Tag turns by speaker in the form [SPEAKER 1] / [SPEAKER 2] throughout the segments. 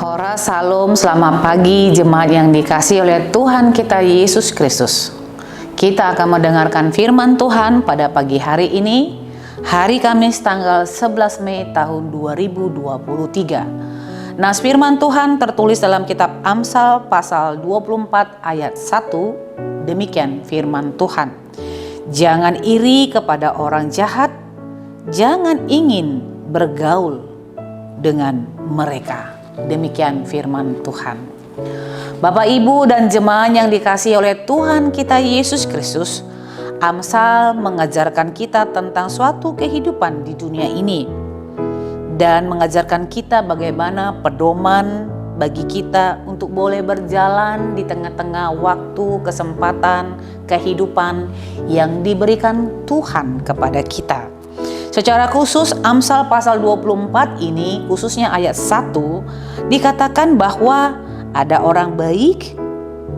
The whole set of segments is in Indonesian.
[SPEAKER 1] Ora Salam, selamat pagi jemaat yang dikasihi oleh Tuhan kita Yesus Kristus. Kita akan mendengarkan firman Tuhan pada pagi hari ini, hari Kamis tanggal 11 Mei tahun 2023. Nas firman Tuhan tertulis dalam kitab Amsal pasal 24 ayat 1, demikian firman Tuhan. Jangan iri kepada orang jahat, jangan ingin bergaul dengan mereka. Demikian firman Tuhan. Bapak, Ibu, dan jemaat yang dikasihi oleh Tuhan kita Yesus Kristus, Amsal mengajarkan kita tentang suatu kehidupan di dunia ini dan mengajarkan kita bagaimana pedoman bagi kita untuk boleh berjalan di tengah-tengah waktu, kesempatan, kehidupan yang diberikan Tuhan kepada kita. Secara khusus Amsal pasal 24 ini, khususnya ayat 1, dikatakan bahwa ada orang baik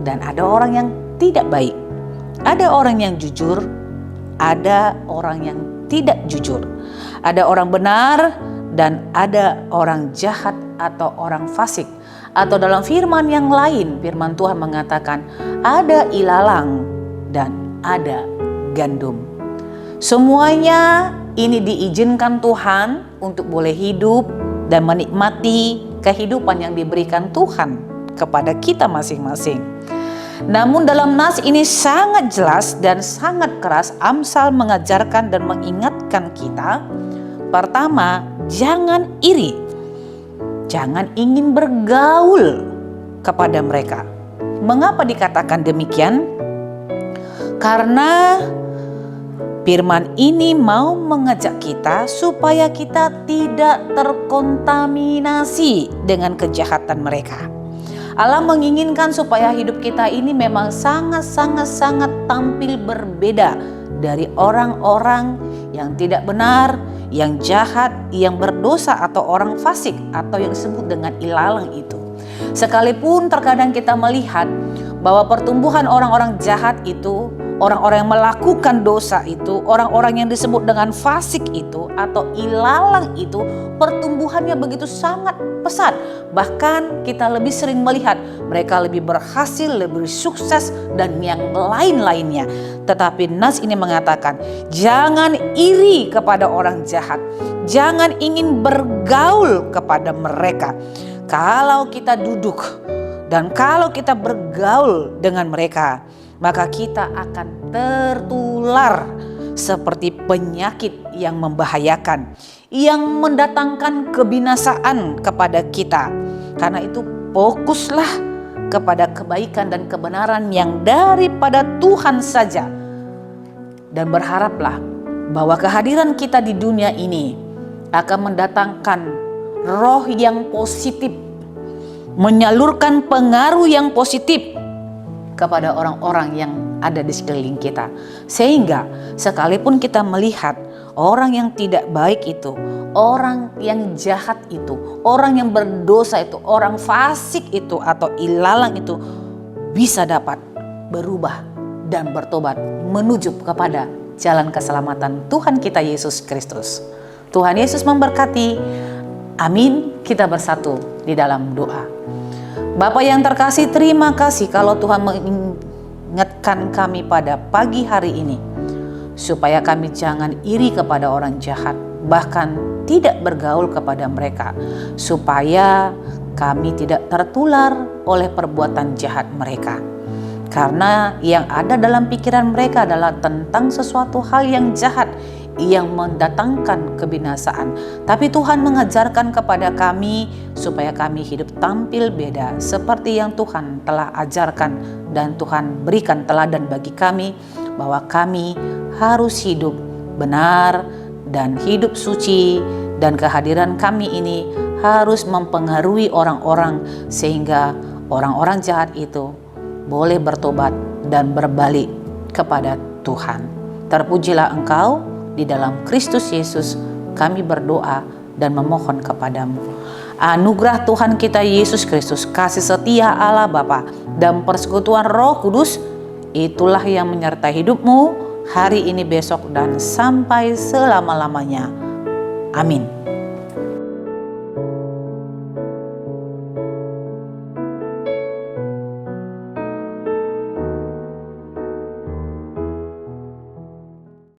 [SPEAKER 1] dan ada orang yang tidak baik. Ada orang yang jujur, ada orang yang tidak jujur. Ada orang benar dan ada orang jahat atau orang fasik. Atau dalam firman yang lain, firman Tuhan mengatakan ada ilalang dan ada gandum. Semuanya ini diizinkan Tuhan untuk boleh hidup dan menikmati kehidupan yang diberikan Tuhan kepada kita masing-masing. Namun dalam nas ini sangat jelas dan sangat keras Amsal mengajarkan dan mengingatkan kita. Pertama, jangan iri. Jangan ingin bergaul kepada mereka. Mengapa dikatakan demikian? Karena firman ini mau mengajak kita supaya kita tidak terkontaminasi dengan kejahatan mereka. Allah menginginkan supaya hidup kita ini memang sangat tampil berbeda dari orang-orang yang tidak benar, yang jahat, yang berdosa atau orang fasik atau yang disebut dengan ilalang itu. Sekalipun terkadang kita melihat bahwa pertumbuhan orang-orang jahat itu, orang-orang yang melakukan dosa itu, orang-orang yang disebut dengan fasik itu atau ilalang itu, pertumbuhannya begitu sangat pesat. Bahkan kita lebih sering melihat mereka lebih berhasil, lebih sukses dan yang lain-lainnya. Tetapi nas ini mengatakan, jangan iri kepada orang jahat. Jangan ingin bergaul kepada mereka. Kalau kita duduk dan kalau kita bergaul dengan mereka, maka kita akan tertular seperti penyakit yang membahayakan, yang mendatangkan kebinasaan kepada kita. Karena itu fokuslah kepada kebaikan dan kebenaran yang daripada Tuhan saja. Dan berharaplah bahwa kehadiran kita di dunia ini akan mendatangkan roh yang positif, menyalurkan pengaruh yang positif kepada orang-orang yang ada di sekeliling kita. Sehingga sekalipun kita melihat orang yang tidak baik itu, orang yang jahat itu, orang yang berdosa itu, orang fasik itu atau ilalang itu bisa dapat berubah dan bertobat menuju kepada jalan keselamatan Tuhan kita Yesus Kristus. Tuhan Yesus memberkati. Amin. Kita bersatu di dalam doa. Bapak yang terkasih, terima kasih kalau Tuhan mengingatkan kami pada pagi hari ini supaya kami jangan iri kepada orang jahat, bahkan tidak bergaul kepada mereka, supaya kami tidak tertular oleh perbuatan jahat mereka. Karena yang ada dalam pikiran mereka adalah tentang sesuatu hal yang jahat yang mendatangkan kebinasaan. Tapi Tuhan mengajarkan kepada kami supaya kami hidup tampil beda seperti yang Tuhan telah ajarkan dan Tuhan berikan teladan bagi kami, bahwa kami harus hidup benar dan hidup suci, dan kehadiran kami ini harus mempengaruhi orang-orang sehingga orang-orang jahat itu boleh bertobat dan berbalik kepada Tuhan. Terpujilah Engkau. Di dalam Kristus Yesus kami berdoa dan memohon kepadamu. Anugerah Tuhan kita Yesus Kristus, kasih setia Allah Bapa dan persekutuan Roh Kudus, itulah yang menyertai hidupmu hari ini, besok, dan sampai selama-lamanya. Amin.